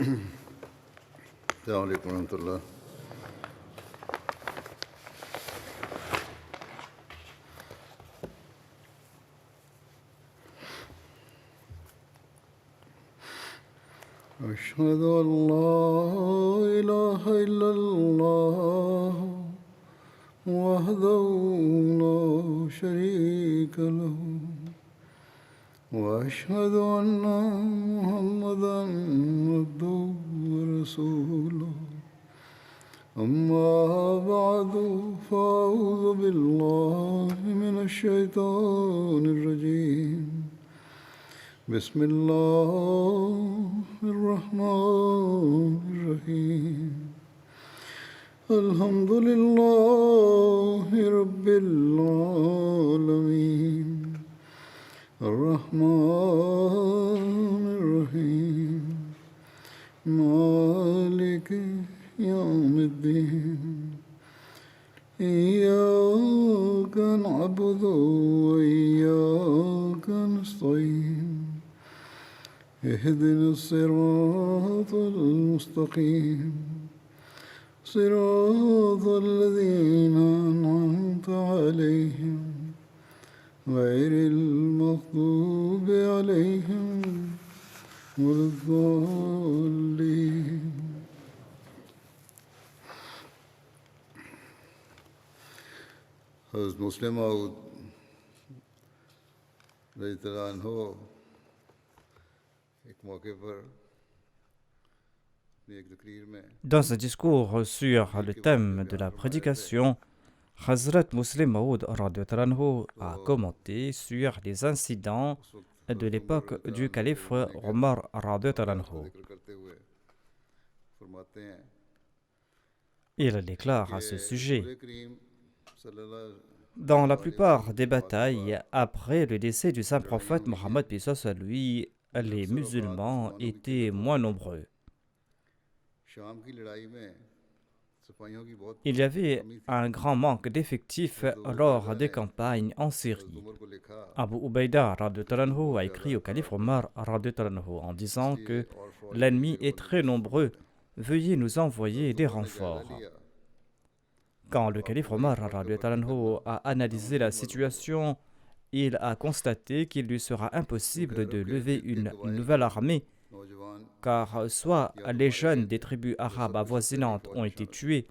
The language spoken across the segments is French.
السلام عليكم ورحمة الله. أشهد أن لا إله إلا الله وحده لا شريك له وأشهد أن محمدا عبده ورسوله أما بعد فأعوذ بالله من الشيطان الرجيم بسم الله الرحمن الرحيم الحمد لله رب العالمين الرحمن الرحيم مالك يوم الدين إياك نعبد وإياك نستعين اهدنا الصراط المستقيم صراط الذين أنعمت عليهم غير المغضوب عليهم ولا الضالين. حضرت مسلم موعود رضی اللہ عنہ ایک موقع پر اپنی ایک تقریر میں Dans un discours sur le thème de la prédication, Hazrat Muslim Maud radhiyallahu anhu a commenté sur les incidents de l'époque du calife Omar radhiyallahu anhu. ذکر کرتے ہوئے فرماتے ہیں Il déclare à ce sujet: رسول کریم صلی اللہ dans la plupart des batailles, après le décès du saint prophète Mohammed paix soit sur lui, les musulmans étaient moins nombreux. شام کی لڑائی میں سپاہیوں کی بہت Il y avait un grand manque d'effectifs lors des campagnes en Syrie. عمر کو لکھا Abu Ubaïda radhiyallahu anhu a écrit au calife Omar radhiyallahu anhu en disant que l'ennemi est très nombreux, veuillez nous envoyer des renforts. Quand le calife Omar radhiyallahu anhu a analysé la situation, il a constaté qu'il lui sera impossible de lever une nouvelle armée, نوجوان car soit les jeunes des tribus arabes avoisinantes ont été tués,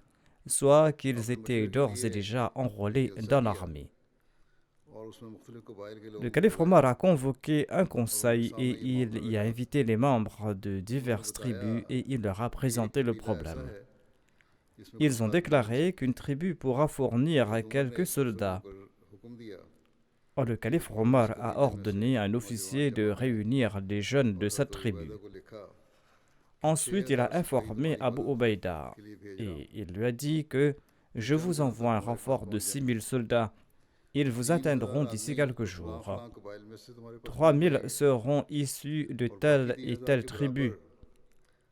soit qu'ils étaient d'ores et déjà enrôlés dans l'armée. اور اس میں مختلف قبائل کے لوگ Le calife Omar a convoqué un conseil et il y a invité les membres de diverses tribus et il leur a présenté le problème. Ils ont déclaré qu'une tribu pourra fournir quelques soldats. حکم دیا Le calife Omar a ordonné à un officier de réunir les jeunes de cette tribu. کو لکھا Ensuite, il a informé Abu Ubaïda et il lui a dit que je vous envoie un renfort de 6000 soldats. Ils vous atteindront d'ici quelques jours. فلاں قبائل میں سے تمہارے پاس 3000 seront issus de telle et telle tribu.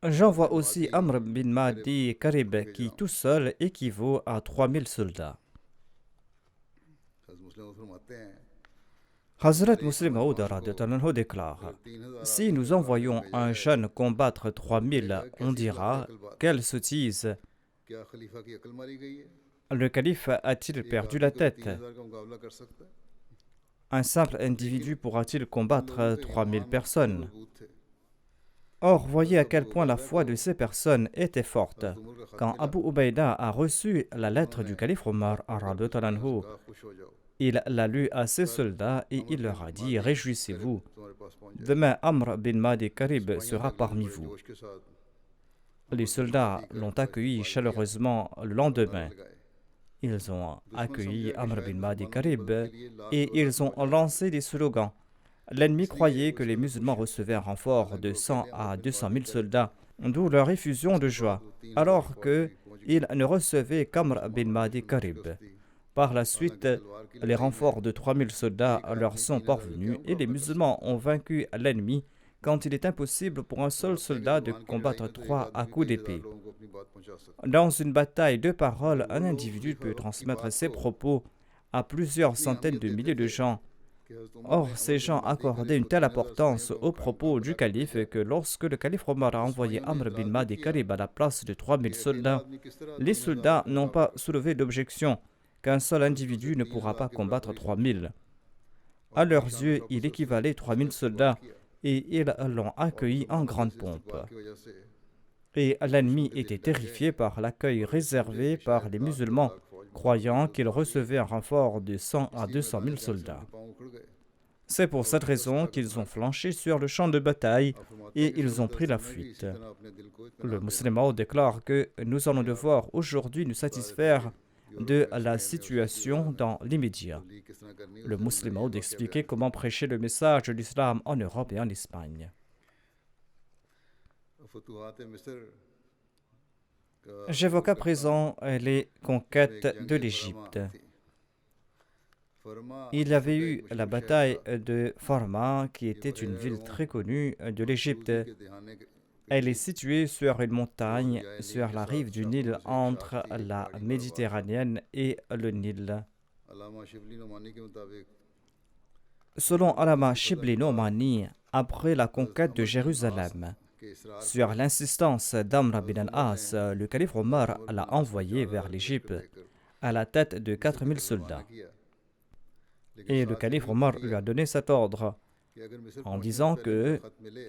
J'envoie aussi Amr bin Mahdi Karib qui tout seul équivaut à 3000 soldats. حضرت مسلم فرماتے ہیں Hazrat Muslim Maud radhiyallahu anhu déclare: si nous envoyons un jeune combattre 3000, on dira quelle sottise. کیا خلیفہ کی عقل ماری گئی ہے Le calife a-t-il perdu la tête? 3000 کا مقابلہ کر سکتا ہے Un simple individu pourra-t-il combattre 3000 personnes? مضبوط تھے Or, voyez à quel point la foi de ces personnes était forte. Quand Abu Ubaïda a reçu la lettre du calife Omar radhiyallahu anhu, کہا خوش ہو جاؤ il l'a lu à ses soldats et il leur a dit: réjouissez-vous, تمہارے پاس پہنچ جائے demain Amr bin Mahdi Karib sera parmi vous. جوش کے ساتھ Les soldats l'ont accueilli chaleureusement le lendemain. لگائے Ils ont accueilli Amr bin Mahdi Karib et ils ont lancé des slogans. L'ennemi croyait que les musulmans recevaient un renfort de 100 à 200 000 soldats, d'où leur effusion de joie, alors qu'ils ne recevaient qu'Amr bin Mahdi Karib. Par la suite, les renforts de 3000 soldats leur sont parvenus et les musulmans ont vaincu l'ennemi quand il est impossible pour un seul soldat de combattre 3 à coups d'épée. Dans une bataille de parole, un individu peut transmettre ses propos à plusieurs centaines de milliers de gens. Or, ces gens accordaient une telle importance aux propos du calife que lorsque le calife Omar a envoyé Amr bin Mahdi Karib à la place de 3000 soldats, les soldats n'ont pas soulevé d'objection qu'un seul individu ne pourra pas combattre 3000. À leurs yeux, il équivalait 3000 soldats et ils l'ont accueilli en grande pompe. Et l'ennemi était terrifié par l'accueil réservé par les musulmans, croyant qu'ils recevaient un renfort de 100 à 200 000 soldats. C'est pour cette raison qu'ils ont flanché sur le champ de bataille et ils ont pris la fuite. Le musulman déclare que nous allons devoir aujourd'hui nous satisfaire de la situation dans l'immédiat. Le musulman d'expliquer comment prêcher le message de l'islam en Europe et en Espagne. J'évoque à présent les conquêtes de l'Égypte. Il y avait eu la bataille de Farma, qui était une ville très connue de l'Égypte. Elle est située sur une montagne sur la rive du Nil entre la Méditerranée et le Nil. Selon Allama Shibli Nomani, après la conquête de Jérusalem, sur l'insistance d'Amr bin al-As, le calife Omar l'a envoyé vers l'Égypte à la tête de 4000 soldats. Et le calife Omar lui a donné cet ordre en disant que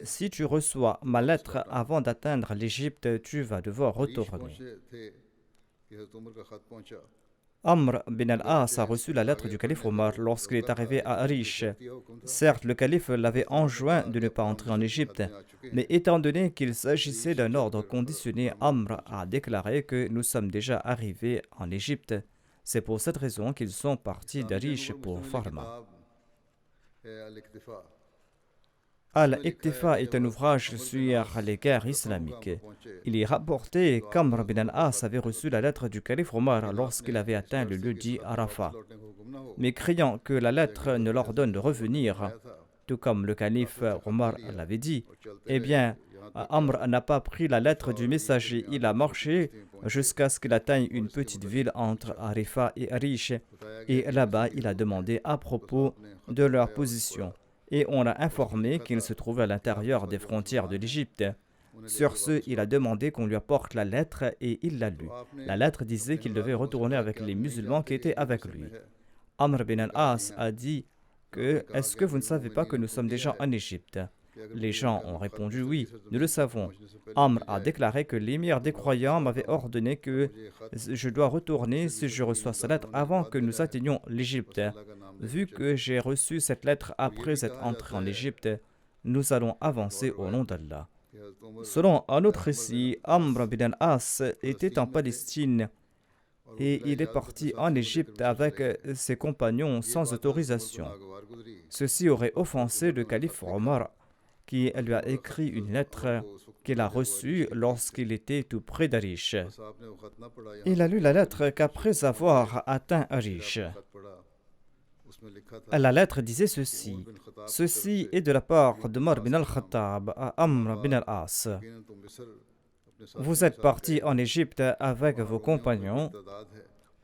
si tu reçois ma lettre avant d'atteindre l'Égypte, tu vas devoir retourner. Amr bin al-As a reçu la lettre du calife Omar lorsqu'il est arrivé à Arish. Certes, le calife l'avait enjoint de ne pas entrer en Égypte, mais étant donné qu'il s'agissait d'un ordre conditionné, Amr a déclaré que nous sommes déjà arrivés en Égypte. C'est pour cette raison qu'ils sont partis d'Arish pour Farma. Al-Iqtifa est un ouvrage sur les guerres islamiques. Il est rapporté qu'Amr bin al-As avait reçu la lettre du calife Omar lorsqu'il avait atteint le lieu dit Arafat. Mais craignant que la lettre ne l'ordonne de revenir, tout comme le calife Omar l'avait dit, eh bien, Amr n'a pas pris la lettre du messager. Il a marché jusqu'à ce qu'il atteigne une petite ville entre Arifa et Arish. Et là-bas, il a demandé à propos de leur position. Et on l'a informé qu'il se trouvait à l'intérieur des frontières de l'Égypte. Sur ce, il a demandé qu'on lui apporte la lettre et il l'a lue. La lettre disait qu'il devait retourner avec les musulmans qui étaient avec lui. Amr bin al-As a dit que « Est-ce que vous ne savez pas que nous sommes déjà en Égypte ?» Les gens ont répondu « Oui, nous le savons. » Amr a déclaré que l'émir des croyants m'avait ordonné que je dois retourner si je reçois sa lettre avant que nous atteignions l'Égypte. Vu que j'ai reçu cette lettre après être entré en Égypte, nous allons avancer au nom d'Allah. Selon un autre récit, Amr bin al-As était en Palestine et il est parti en Égypte avec ses compagnons sans autorisation. Ceci aurait offensé le calife Omar, qui lui a écrit une lettre qu'il a reçue lorsqu'il était tout près d'Arish. Il a lu la lettre qu'après avoir atteint Arish. La lettre disait ceci. Ceci est de la part de Omar bin al-Khattab à Amr bin al-As. Vous êtes partis en Égypte avec vos compagnons.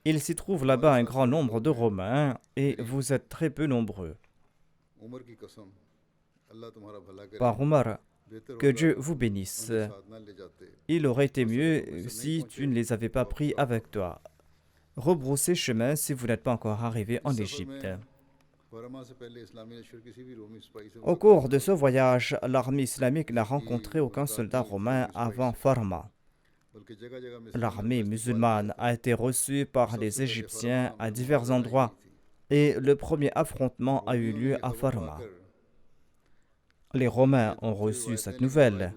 Il s'y trouve là-bas un grand nombre de Romains et vous êtes très peu nombreux. Par Omar, que Dieu vous bénisse. Il aurait été mieux si tu ne les avais pas pris avec toi. Rebroussez chemin si vous n'êtes pas encore arrivé en Égypte. Au cours de ce voyage, l'armée islamique n'a rencontré aucun soldat romain avant Farma. L'armée musulmane a été reçue par les Égyptiens à divers endroits et le premier affrontement a eu lieu à Farma. Les Romains ont reçu cette nouvelle.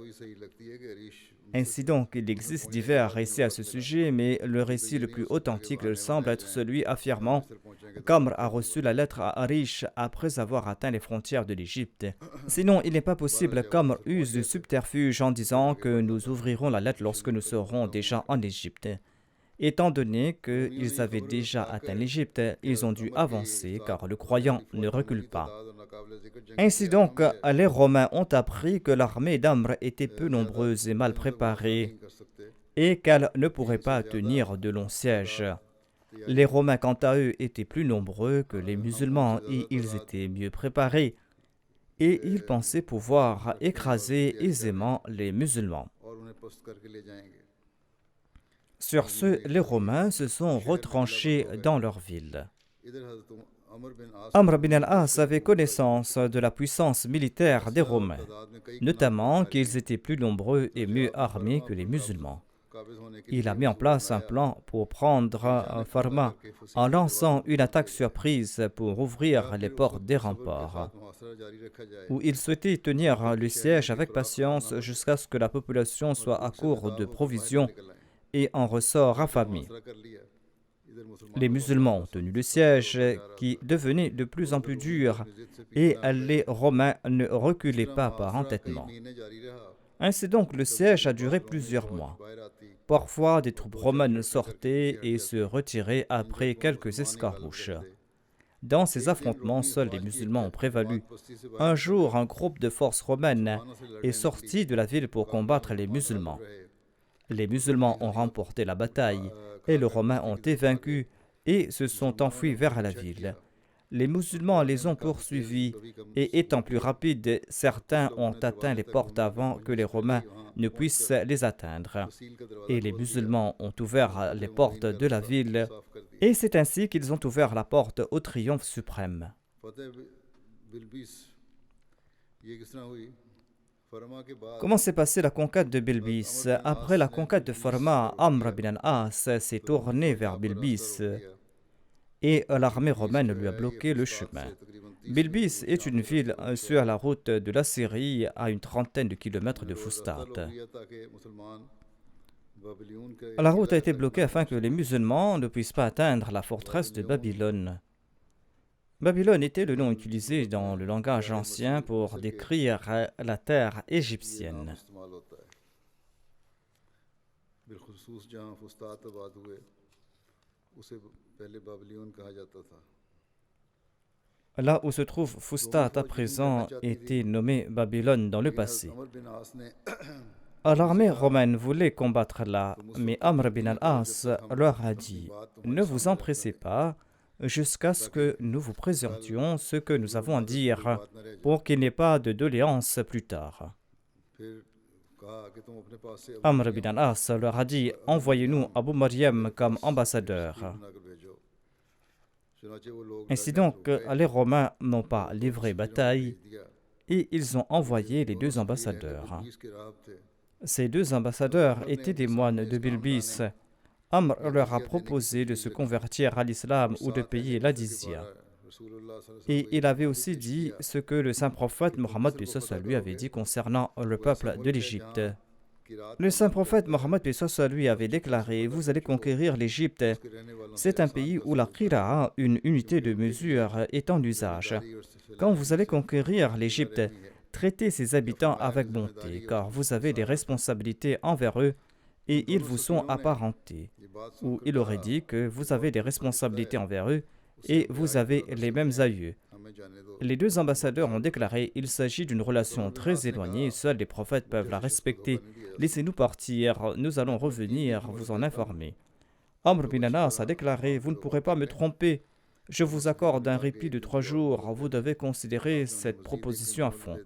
Ainsi donc, il existe divers récits à ce sujet, mais le récit le plus authentique semble être celui affirmant qu'Amr a reçu la lettre à Arish après avoir atteint les frontières de l'Égypte. Sinon, il n'est pas possible qu'Amr use de subterfuge en disant que nous ouvrirons la lettre lorsque nous serons déjà en Égypte. Étant donné qu'ils avaient déjà atteint l'Égypte, ils ont dû avancer car le croyant ne recule pas. Ainsi donc, les Romains ont appris que l'armée d'Amr était peu nombreuse et mal préparée et qu'elle ne pourrait pas tenir de longs sièges. Les Romains, quant à eux, étaient plus nombreux que les musulmans et ils étaient mieux préparés. Et ils pensaient pouvoir écraser aisément les musulmans. Sur ce, les Romains se sont retranchés dans leur ville. Amr bin al-As avait connaissance de la puissance militaire des Romains, notamment qu'ils étaient plus nombreux et mieux armés que les musulmans. Il a mis en place un plan pour prendre Farma en lançant une attaque surprise pour ouvrir les portes des remparts, où il souhaitait tenir le siège avec patience jusqu'à ce que la population soit à court de provisions et en ressort affamée. Les musulmans ont tenu le siège qui devenait de plus en plus dur et les Romains ne reculaient pas par entêtement. Ainsi donc, le siège a duré plusieurs mois. Parfois, des troupes romaines sortaient et se retiraient après quelques escarmouches. Dans ces affrontements, seuls les musulmans ont prévalu. Un jour, un groupe de forces romaines est sorti de la ville pour combattre les musulmans. Les musulmans ont remporté la bataille et les Romains ont été vaincus et se sont enfuis vers la ville. Les musulmans les ont poursuivis et étant plus rapides, certains ont atteint les portes avant que les Romains ne puissent les atteindre. Et les musulmans ont ouvert les portes de la ville et c'est ainsi qu'ils ont ouvert la porte au triomphe suprême. Comment s'est passée la conquête de Bilbis? Après la conquête de Farma, Amr bin al-As s'est tourné vers Bilbis et l'armée romaine lui a bloqué le chemin. Bilbis est une ville sur la route de la Syrie à une trentaine de kilomètres de Fustat. La route a été bloquée afin que les musulmans ne puissent pas atteindre la forteresse de Babylone. Babylone était le nom utilisé dans le langage ancien pour décrire la terre égyptienne. Là où se trouve Fustat à présent était nommé Babylone dans le passé. L'armée romaine voulait combattre là, mais Amr bin al-As leur a dit « Ne vous empressez pas jusqu'à ce que nous vous présentions ce que nous avons à dire pour qu'il n'y ait pas de doléances plus tard. » Amr bin al-As leur a dit « Envoyez-nous Abu Maryam comme ambassadeur. » Ainsi donc, les Romains n'ont pas livré bataille et ils ont envoyé les deux ambassadeurs. Ces deux ambassadeurs étaient des moines de Bilbis. Amr leur a proposé de se convertir à l'islam ou de payer la jizya. Et il avait aussi dit ce que le saint prophète Mohammed lui avait dit concernant le peuple de l'Égypte. Le saint prophète Mohammed lui avait déclaré « Vous allez conquérir l'Égypte. C'est un pays où la qira'a, une unité de mesure, est en usage. Quand vous allez conquérir l'Égypte, traitez ses habitants avec bonté, car vous avez des responsabilités envers eux et ils vous sont apparentés. » Ou il aurait dit que vous avez des responsabilités envers eux et vous avez les mêmes aïeux. Les deux ambassadeurs ont déclaré « Il s'agit d'une relation très éloignée, seuls les prophètes peuvent la respecter. Laissez-nous partir, nous allons revenir vous en informer. » Amr bin al-As a déclaré « Vous ne pourrez pas me tromper. Je vous accorde un répit de 3 jours. Vous devez considérer cette proposition à fond. »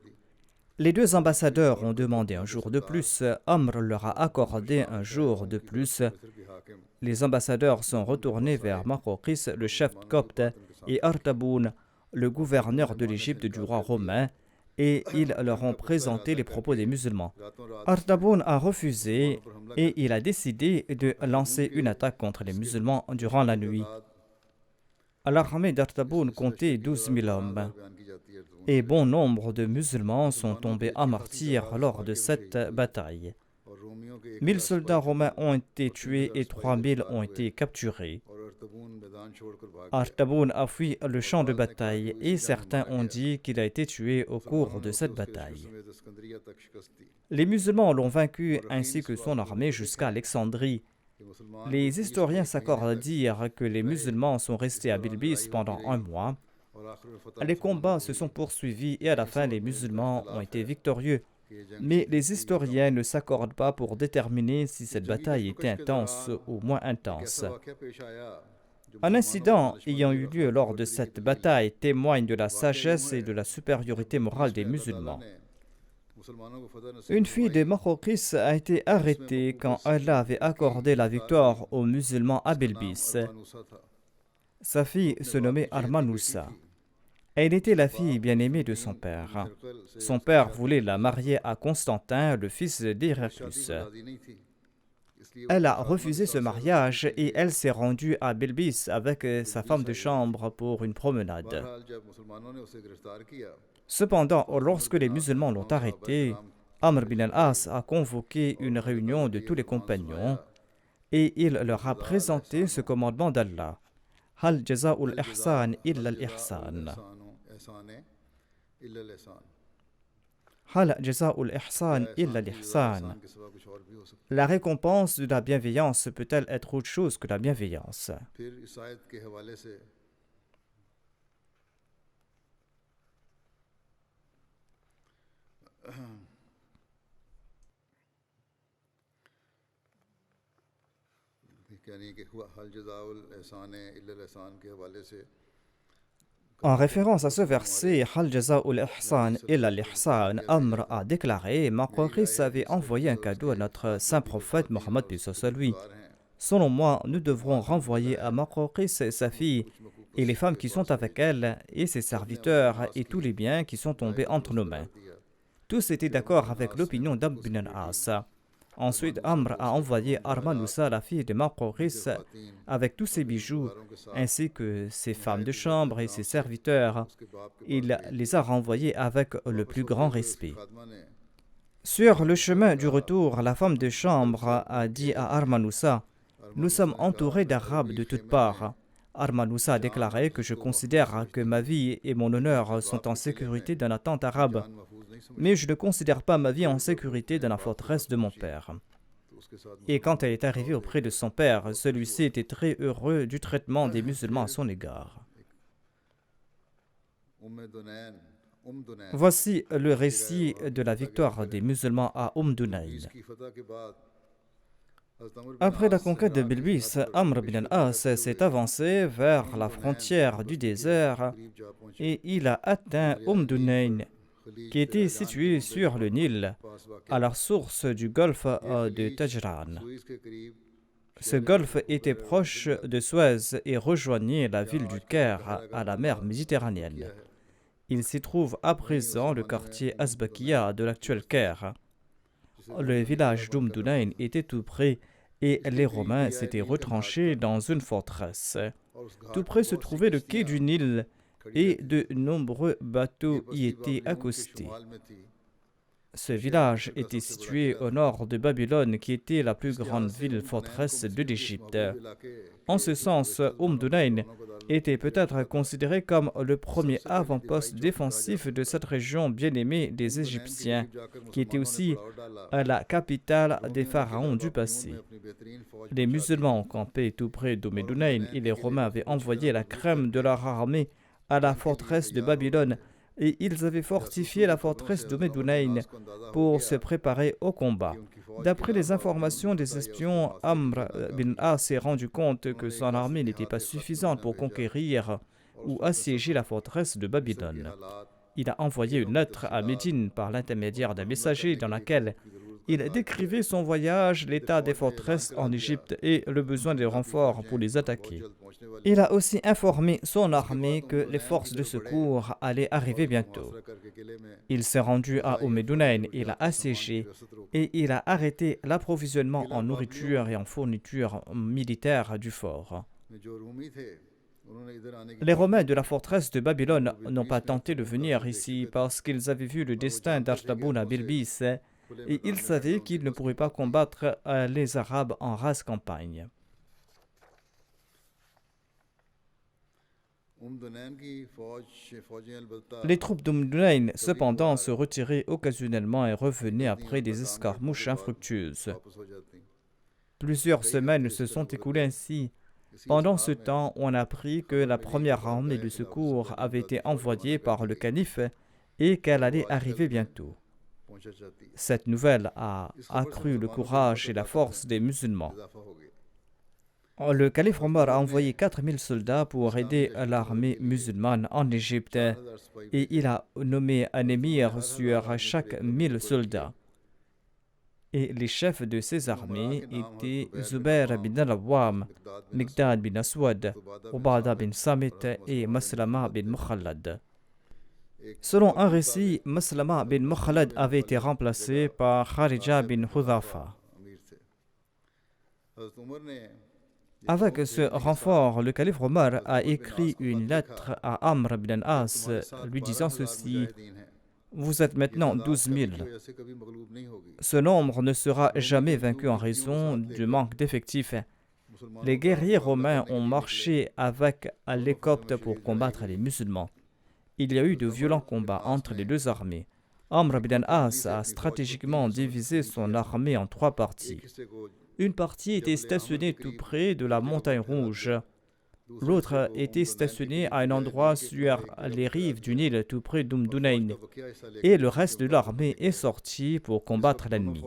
Les deux ambassadeurs ont demandé un jour de plus. Amr leur a accordé un jour de plus. Les ambassadeurs sont retournés vers Makokis, le chef copte, et Artaboun, le gouverneur de l'Égypte du roi romain, et ils leur ont présenté les propos des musulmans. Artaboun a refusé et il a décidé de lancer une attaque contre les musulmans durant la nuit. L'armée d'Artaboun comptait 12 000 hommes. Et bon nombre de musulmans sont tombés à martyrs lors de cette bataille. 1000 soldats romains ont été tués et 3000 ont été capturés. Artaboun a fui le champ de bataille et certains ont dit qu'il a été tué au cours de cette bataille. Les musulmans l'ont vaincu ainsi que son armée jusqu'à Alexandrie. Les historiens s'accordent à dire que les musulmans sont restés à Bilbis pendant 1 mois. Les combats se sont poursuivis et à la fin les musulmans ont été victorieux. Mais les historiens ne s'accordent pas pour déterminer si cette bataille était intense ou moins intense. Un incident ayant eu lieu lors de cette bataille témoigne de la sagesse et de la supériorité morale des musulmans. Une fille de Makhawqis a été arrêtée quand Allah avait accordé la victoire aux musulmans à Bilbis. Sa fille se nommait Armanoussa. Elle était la fille bien-aimée de son père. Son père voulait la marier à Constantin, le fils d'Héraclus. Elle a refusé ce mariage et elle s'est rendue à Bilbis avec sa femme de chambre pour une promenade. Cependant, lorsque les musulmans l'ont arrêtée, Amr bin al-As a convoqué une réunion de tous les compagnons et il leur a présenté ce commandement d'Allah. Hal jaza'ul ihsan illa al-ihsan. Hal jaza'ul ihsan illa al-ihsan. La récompense de la bienveillance peut-elle être autre chose que la bienveillance? En référence à ce verset, Hal jaza'ul ihsan illa al-ihsan, Amr a déclaré: Makhawqis avait envoyé un cadeau à notre saint prophète Mohammed lui. Selon moi, nous devrons renvoyer à Makhawqis sa fille et les femmes qui sont avec elle et ses serviteurs et tous les biens qui sont tombés entre nos mains. Tous étaient d'accord avec l'opinion d'Amr bin al-As. Ensuite, Amr a envoyé Armanoussa, la fille de Makhawqis, avec tous ses bijoux, ainsi que ses femmes de chambre et ses serviteurs. Il les a renvoyés avec le plus grand respect. Sur le chemin du retour, la femme de chambre a dit à Armanoussa: Nous sommes entourés d'Arabes de toutes parts. Armanoussa a déclaré que je considère que ma vie et mon honneur sont en sécurité dans la tente arabe, mais je ne considère pas ma vie en sécurité dans la forteresse de mon père. Et quand elle est arrivée auprès de son père, celui-ci était très heureux du traitement des musulmans à son égard. Voici le récit de la victoire des musulmans à Dunayn. Après la conquête de Bilbis, Amr bin al-As s'est avancé vers la frontière du désert et il a atteint Dunayn, qui était situé sur le Nil, à la source du golfe de Tajran. Ce golfe était proche de Suez et rejoignait la ville du Caire à la mer Méditerranéenne. Il s'y trouve à présent le quartier Azbakiya de l'actuel Caire. Le village Dunayn était tout près et les Romains s'étaient retranchés dans une forteresse. Tout près se trouvait le quai du Nil et de nombreux bateaux y étaient accostés. Ce village était situé au nord de Babylone, qui était la plus grande ville forteresse de l'Égypte. En ce sens, Dunayn était peut-être considéré comme le premier avant-poste défensif de cette région bien-aimée des Égyptiens, qui était aussi la capitale des pharaons du passé. Les musulmans ont campé tout près Dunayn et les Romains avaient envoyé la crème de leur armée à la forteresse de Babylone et ils avaient fortifié la forteresse de Dunayn pour se préparer au combat. D'après les informations des espions, Amr bin al-As s'est rendu compte que son armée n'était pas suffisante pour conquérir ou assiéger la forteresse de Babylone. Il a envoyé une lettre à Médine par l'intermédiaire d'un messager dans laquelle il décrivait son voyage, l'état des forteresses en Égypte et le besoin de renforts pour les attaquer. Il a aussi informé son armée que les forces de secours allaient arriver bientôt. Il s'est rendu à Dunayn, il a assiégé et il a arrêté l'approvisionnement en nourriture et en fournitures militaires du fort. Les Romains de la forteresse de Babylone n'ont pas tenté de venir ici parce qu'ils avaient vu le destin d'Artaboun à Bilbis et ils savaient qu'ils ne pourraient pas combattre les Arabes en rase campagne. Les troupes d'Dunayn, cependant, se retiraient occasionnellement et revenaient après des escarmouches infructueuses. Plusieurs semaines se sont écoulées ainsi. Pendant ce temps, on a appris que la première armée de secours avait été envoyée par le calife et qu'elle allait arriver bientôt. Cette nouvelle a accru le courage et la force des musulmans. Le calife Omar a envoyé 4000 soldats pour aider l'armée musulmane en Égypte et il a nommé un émir sur chaque 1000 soldats. Et les chefs de ces armées étaient Zubair bin al-Awwam, Miqdad bin Aswad, Ubadah bin Samit et Maslama bin Mukhalad. Selon un récit, Maslama bin Mukhalad avait été remplacé par Kharija bin Hudhafa. Avec ce renfort, le calife Omar a écrit une lettre à Amr bin al-As lui disant ceci: vous êtes maintenant 12 000. Ce nombre ne sera jamais vaincu en raison du manque d'effectifs. Les guerriers romains ont marché avec les Coptes pour combattre les musulmans. Il y a eu de violents combats entre les deux armées. Amr bin al-As a stratégiquement divisé son armée en 3 parties. Une partie était stationnée tout près de la montagne rouge. L'autre était stationnée à un endroit sur les rives du Nil tout près d'Umdunayn. Et le reste de l'armée est sorti pour combattre l'ennemi.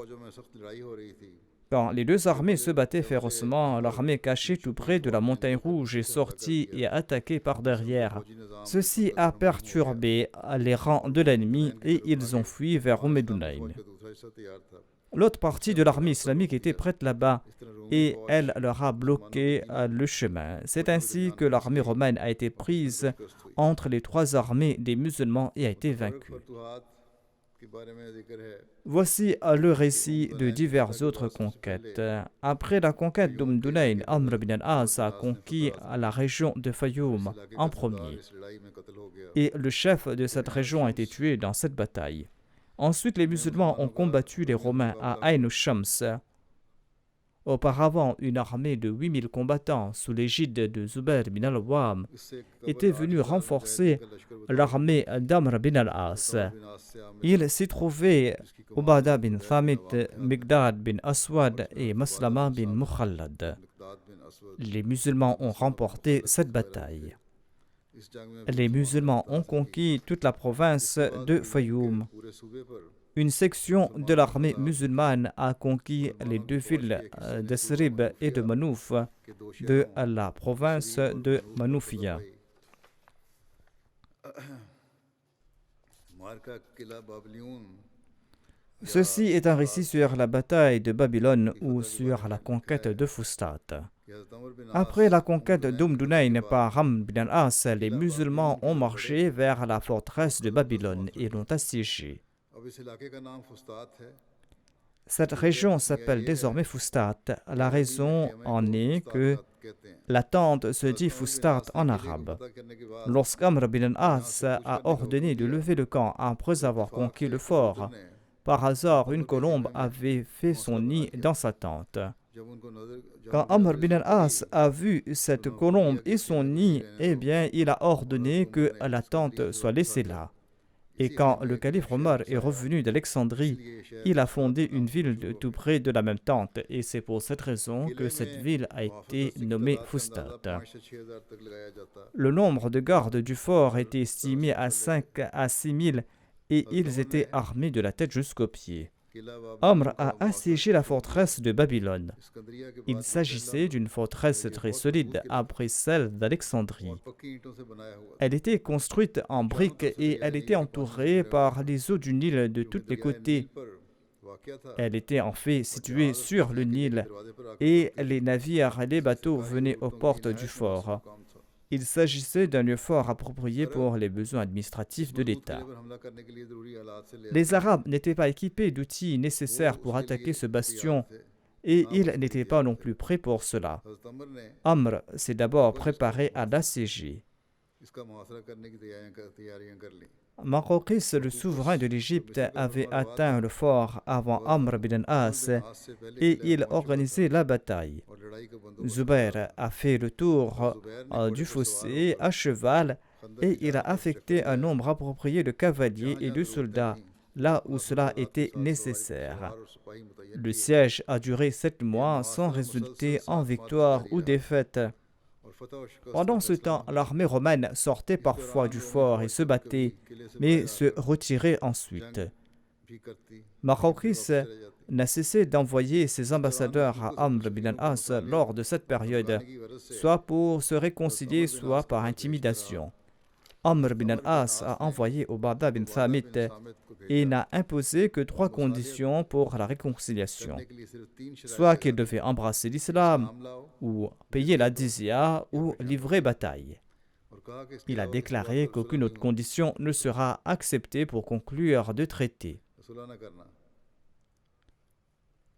Quand les deux armées se battaient férocement, l'armée cachée tout près de la montagne rouge est sortie et a attaqué par derrière. Ceci a perturbé les rangs de l'ennemi et ils ont fui vers Umdunayn. L'autre partie de l'armée islamique était prête là-bas et elle leur a bloqué le chemin. C'est ainsi que l'armée romaine a été prise entre les 3 armées des musulmans et a été vaincue. Voici le récit de diverses autres conquêtes. Après la conquête d'Umdunayn, Amr bin al-As a conquis la région de Fayoum en premier. Et le chef de cette région a été tué dans cette bataille. Ensuite, les musulmans ont combattu les Romains à Ain al-Shams. Auparavant, une armée de 8000 combattants sous l'égide de Zubair bin al-Awwam était venue renforcer l'armée d'Amr bin al-As. Il s'y trouvait Ubadah bin Samit, Miqdad bin Aswad et Maslama bin Mukhalad. Les musulmans ont remporté cette bataille. Les musulmans ont conquis toute la province de Fayoum. Une section de l'armée musulmane a conquis les 2 villes d'Asrib et de Manouf de la province de Manoufia. Ceci est un récit sur la bataille de Babylone ou sur la conquête de Fustat. Après la conquête d'Umdunayn par Amr bin al-As, les musulmans ont marché vers la forteresse de Babylone et l'ont assiégée. Cette région s'appelle désormais Fustat. La raison en est que la tente se dit Fustat en arabe. Lorsqu'Amr bin al-As a ordonné de lever le camp après avoir conquis le fort, par hasard, une colombe avait fait son nid dans sa tente. Quand Amr bin al-As a vu cette colombe et son nid, il a ordonné que la tente soit laissée là. Et quand le calife Omar est revenu d'Alexandrie, il a fondé une ville tout près de la même tente. Et c'est pour cette raison que cette ville a été nommée Fustat. Le nombre de gardes du fort était estimé à 5 à 6 000 et ils étaient armés de la tête jusqu'aux pieds. Amr a assiégé la forteresse de Babylone. Il s'agissait d'une forteresse très solide après celle d'Alexandrie. Elle était construite en briques et elle était entourée par les eaux du Nil de tous les côtés. Elle était en fait située sur le Nil et les navires et les bateaux venaient aux portes du fort. Il s'agissait d'un lieu fort approprié pour les besoins administratifs de l'État. Les Arabes n'étaient pas équipés d'outils nécessaires pour attaquer ce bastion et ils n'étaient pas non plus prêts pour cela. Amr s'est d'abord préparé à l'assiéger. Makhawqis, le souverain de l'Égypte, avait atteint le fort avant Amr bin al-As et il organisait la bataille. Zubair a fait le tour du fossé à cheval et il a affecté un nombre approprié de cavaliers et de soldats là où cela était nécessaire. Le siège a duré 7 mois sans résulter en victoire ou défaite. Pendant ce temps, l'armée romaine sortait parfois du fort et se battait, mais se retirait ensuite. Makhawqis n'a cessé d'envoyer ses ambassadeurs à Amr bin al-As lors de cette période, soit pour se réconcilier, soit par intimidation. Amr bin al-As a envoyé Ubadah bin Thamit et n'a imposé que 3 conditions pour la réconciliation. Soit qu'il devait embrasser l'islam, ou payer la dizya, ou livrer bataille. Il a déclaré qu'aucune autre condition ne sera acceptée pour conclure de traité.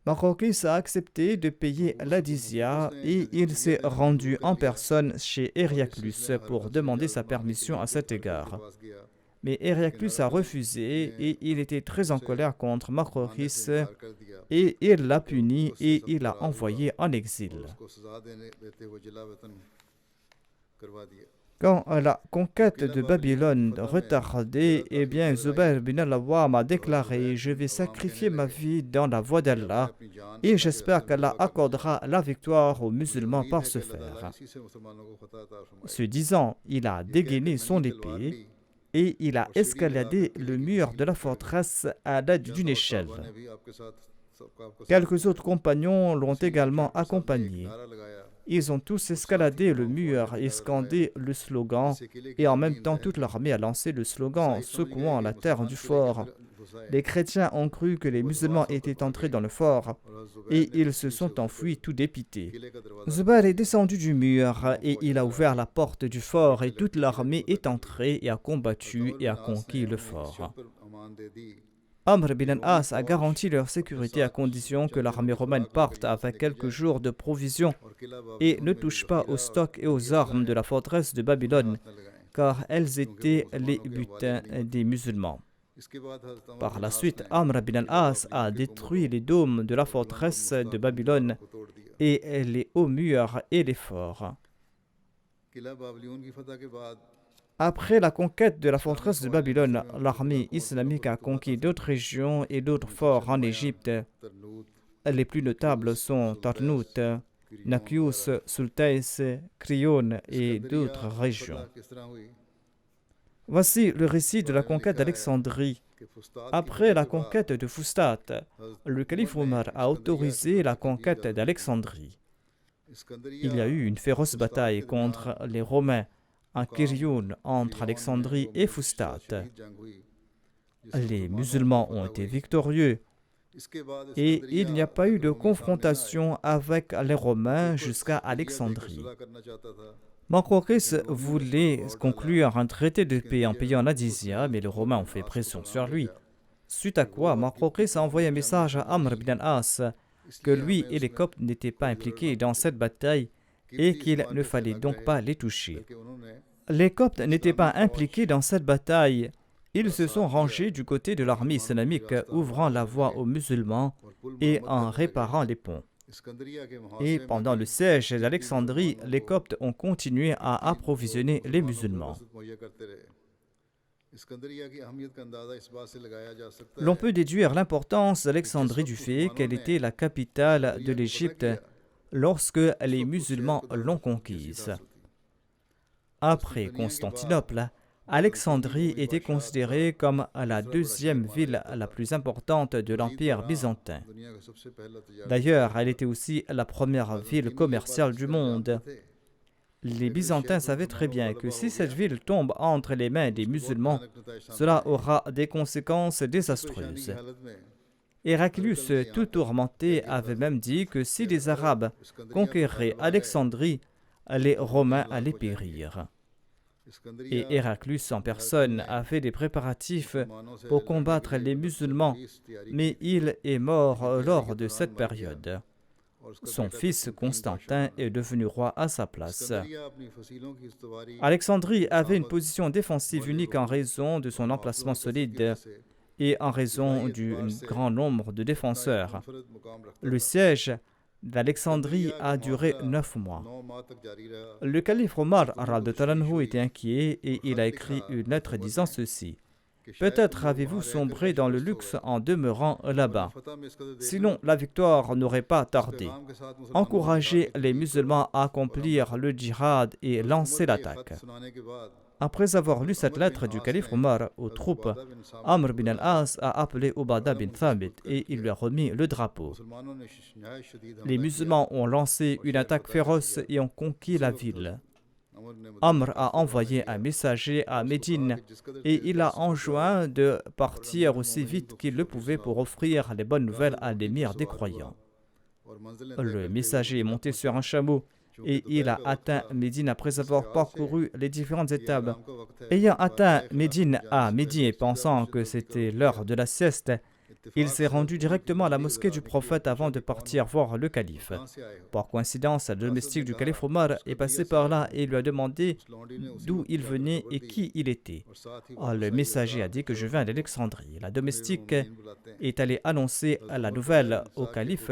Makhawqis a accepté de payer la dizya et il s'est rendu en personne chez Héraclus pour demander sa permission à cet égard. Mais Héraclus a refusé et il était très en colère contre Makhawqis et il l'a puni et il l'a envoyé en exil. Quand la conquête de Babylone retardait, Zubayr bin al-Awwam a déclaré « Je vais sacrifier ma vie dans la voie d'Allah et j'espère qu'Allah accordera la victoire aux musulmans par ce faire. » Ce disant, il a dégainé son épée et il a escaladé le mur de la forteresse à l'aide d'une échelle. Quelques autres compagnons l'ont également accompagné. Ils ont tous escaladé le mur et scandé le slogan, et en même temps toute l'armée a lancé le slogan secouant la terre du fort. Les chrétiens ont cru que les musulmans étaient entrés dans le fort, et ils se sont enfuis tout dépités. Zubayr est descendu du mur, et il a ouvert la porte du fort, et toute l'armée est entrée et a combattu et a conquis le fort. Amr bin al-As a garanti leur sécurité à condition que l'armée romaine parte avec quelques jours de provisions et ne touche pas aux stocks et aux armes de la forteresse de Babylone, car elles étaient les butins des musulmans. Par la suite, Amr bin al-As a détruit les dômes de la forteresse de Babylone et les hauts murs et les forts. Après la conquête de la forteresse de Babylone, l'armée islamique a conquis d'autres régions et d'autres forts en Égypte. Les plus notables sont Tarnout, Nakius, Sultaïs, Krioun et d'autres régions. Voici le récit de la conquête d'Alexandrie. Après la conquête de Fustat, le calife Omar a autorisé la conquête d'Alexandrie. Il y a eu une féroce bataille contre les Romains en Kirioun, entre Alexandrie et Fustat. Les musulmans ont été victorieux et il n'y a pas eu de confrontation avec les Romains jusqu'à Alexandrie. Makhawqis voulait conclure un traité de paix en payant la dizya, mais les Romains ont fait pression sur lui. Suite à quoi, Makhawqis a envoyé un message à Amr bin al-As que lui et les Coptes n'étaient pas impliqués dans cette bataille et qu'il ne fallait donc pas les toucher. Les Coptes n'étaient pas impliqués dans cette bataille. Ils se sont rangés du côté de l'armée islamique, ouvrant la voie aux musulmans et en réparant les ponts. Et pendant le siège d'Alexandrie, les Coptes ont continué à approvisionner les musulmans. L'on peut déduire l'importance d'Alexandrie du fait qu'elle était la capitale de l'Égypte lorsque les musulmans l'ont conquise. Après Constantinople, Alexandrie était considérée comme la deuxième ville la plus importante de l'Empire byzantin. D'ailleurs, elle était aussi la première ville commerciale du monde. Les Byzantins savaient très bien que si cette ville tombe entre les mains des musulmans, cela aura des conséquences désastreuses. Héraclus, tout tourmenté, avait même dit que si les Arabes conquéraient Alexandrie, les Romains allaient périr. Et Héraclus en personne a fait des préparatifs pour combattre les musulmans, mais il est mort lors de cette période. Son fils Constantin est devenu roi à sa place. Alexandrie avait une position défensive unique en raison de son emplacement solide et en raison du grand nombre de défenseurs. Le siège d'Alexandrie a duré 9 mois. Le calife Omar était inquiet et il a écrit une lettre disant ceci: « Peut-être avez-vous sombré dans le luxe en demeurant là-bas. Sinon, la victoire n'aurait pas tardé. Encouragez les musulmans à accomplir le djihad et lancer l'attaque. » Après avoir lu cette lettre du calife Omar aux troupes, Amr bin al-As a appelé Ubadah bin Thabit et il lui a remis le drapeau. Les musulmans ont lancé une attaque féroce et ont conquis la ville. Amr a envoyé un messager à Médine et il a enjoint de partir aussi vite qu'il le pouvait pour offrir les bonnes nouvelles à l'émir des croyants. Le messager est monté sur un chameau et il a atteint Médine après avoir parcouru les différentes étapes. Ayant atteint Médine à midi et pensant que c'était l'heure de la sieste, il s'est rendu directement à la mosquée du prophète avant de partir voir le calife. Par coïncidence, le domestique du calife Omar est passé par là et lui a demandé d'où il venait et qui il était. Le messager a dit que je viens d'Alexandrie. La domestique est allée annoncer la nouvelle au calife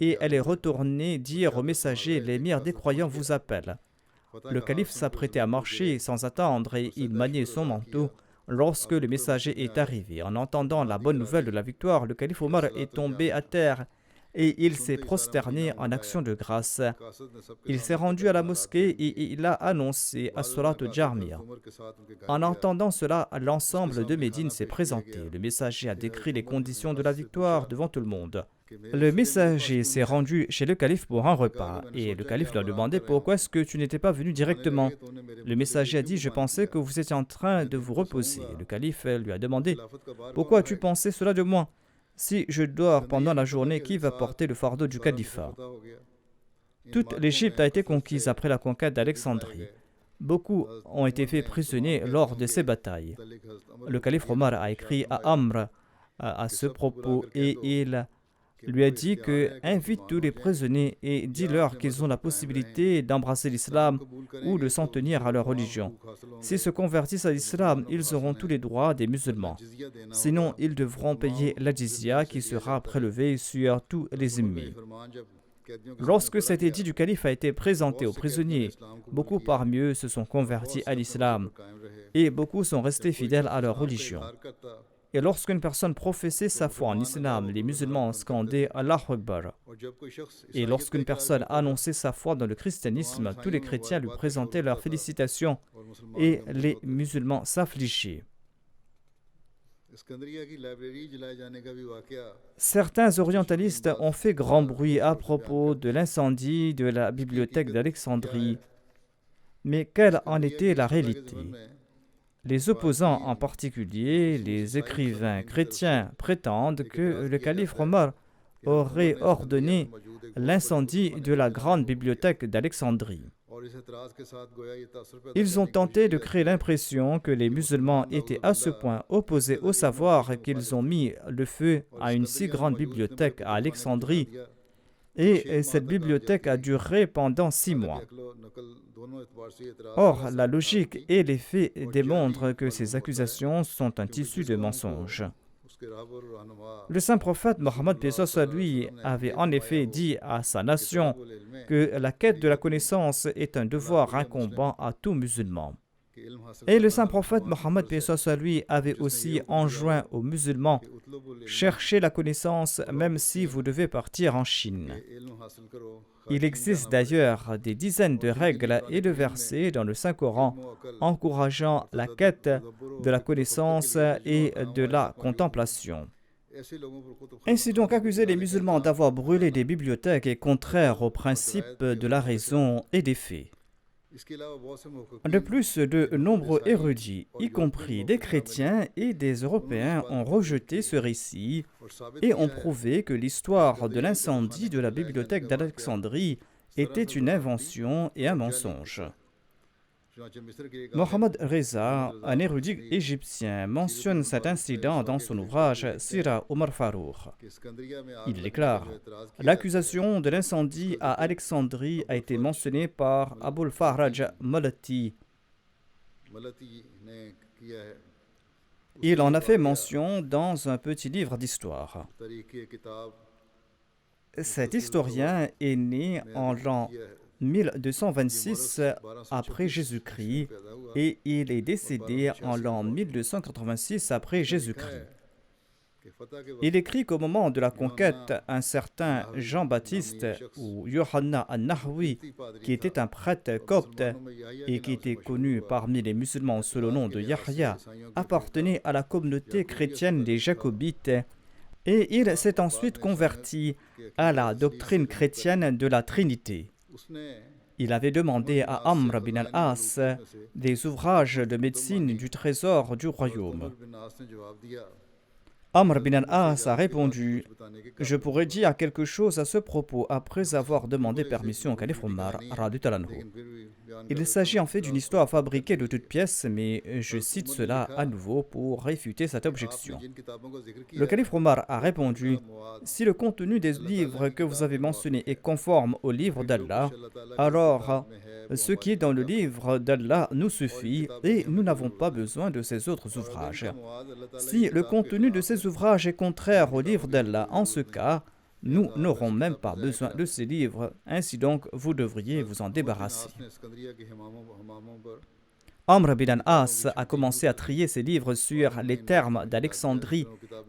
et elle est retournée dire au messager: l'émir des croyants vous appelle. Le calife s'apprêtait à marcher sans attendre et il maniait son manteau. Lorsque le messager est arrivé, en entendant la bonne nouvelle de la victoire, le calife Omar est tombé à terre et il s'est prosterné en action de grâce. Il s'est rendu à la mosquée et il a annoncé as-Salat al-Jarmiya. En entendant cela, l'ensemble de Médine s'est présenté. Le messager a décrit les conditions de la victoire devant tout le monde. Le messager s'est rendu chez le calife pour un repas et le calife lui a demandé pourquoi est-ce que tu n'étais pas venu directement. Le messager a dit: je pensais que vous étiez en train de vous reposer. Le calife lui a demandé: pourquoi as-tu pensé cela de moi? Si je dors pendant la journée, qui va porter le fardeau du califat? Toute l'Égypte a été conquise après la conquête d'Alexandrie. Beaucoup ont été faits prisonniers lors de ces batailles. Le calife Omar a écrit à Amr à ce propos et il lui a dit que invite tous les prisonniers et dis-leur qu'ils ont la possibilité d'embrasser l'islam ou de s'en tenir à leur religion. S'ils se convertissent à l'islam, ils auront tous les droits des musulmans. Sinon, ils devront payer la jizya qui sera prélevée sur tous les ennemis. Lorsque cet édit du calife a été présenté aux prisonniers, beaucoup parmi eux se sont convertis à l'islam et beaucoup sont restés fidèles à leur religion. Et lorsqu'une personne professait sa foi en islam, les musulmans scandaient Allah Akbar. Et lorsqu'une personne annonçait sa foi dans le christianisme, tous les chrétiens lui présentaient leurs félicitations et les musulmans s'affligeaient. Certains orientalistes ont fait grand bruit à propos de l'incendie de la bibliothèque d'Alexandrie. Mais quelle en était la réalité? Les opposants, en particulier les écrivains chrétiens, prétendent que le calife Omar aurait ordonné l'incendie de la grande bibliothèque d'Alexandrie. Ils ont tenté de créer l'impression que les musulmans étaient à ce point opposés au savoir qu'ils ont mis le feu à une si grande bibliothèque à Alexandrie, et cette bibliothèque a duré pendant 6 mois. Or, la logique et les faits démontrent que ces accusations sont un tissu de mensonges. Le saint prophète Mohammed lui avait en effet dit à sa nation que la quête de la connaissance est un devoir incombant à tout musulman. Et le saint prophète Mohammed lui avait aussi enjoint aux musulmans: cherchez la connaissance même si vous devez partir en Chine. Il existe d'ailleurs des dizaines de règles et de versets dans le Saint-Coran encourageant la quête de la connaissance et de la contemplation. Ainsi donc, accuser les musulmans d'avoir brûlé des bibliothèques est contraire au principe de la raison et des faits. De plus, de nombreux érudits, y compris des chrétiens et des Européens, ont rejeté ce récit et ont prouvé que l'histoire de l'incendie de la bibliothèque d'Alexandrie était une invention et un mensonge. Mohammad Reza, un érudit égyptien, mentionne cet incident dans son ouvrage Sira Omar Farouk. Il déclare: l'accusation de l'incendie à Alexandrie a été mentionnée par Abul Faraj Malati. Il en a fait mention dans un petit livre d'histoire. Cet historien est né en l'an 1226 après Jésus-Christ et il est décédé en l'an 1286 après Jésus-Christ. Il écrit qu'au moment de la conquête, un certain Jean-Baptiste ou Yohanna an-Nahwi, qui était un prêtre copte et qui était connu parmi les musulmans sous le nom de Yahya, appartenait à la communauté chrétienne des Jacobites et il s'est ensuite converti à la doctrine chrétienne de la Trinité. Il avait demandé à Amr bin al-As des ouvrages de médecine du trésor du royaume. Amr bin al-As a répondu « Je pourrais dire quelque chose à ce propos après avoir demandé permission au calife Omar. » Il s'agit en fait d'une histoire fabriquée de toutes pièces, mais je cite cela à nouveau pour réfuter cette objection. Le calife Omar a répondu « Si le contenu des livres que vous avez mentionnés est conforme au livre d'Allah, alors ce qui est dans le livre d'Allah nous suffit et nous n'avons pas besoin de ces autres ouvrages. Si le contenu de ces ouvrages est contraire au livre d'Allah, en ce cas, nous n'aurons même pas besoin de ces livres, ainsi donc vous devriez vous en débarrasser. » Amr bin al-As a commencé à trier ces livres sur les termes d'Alexandrie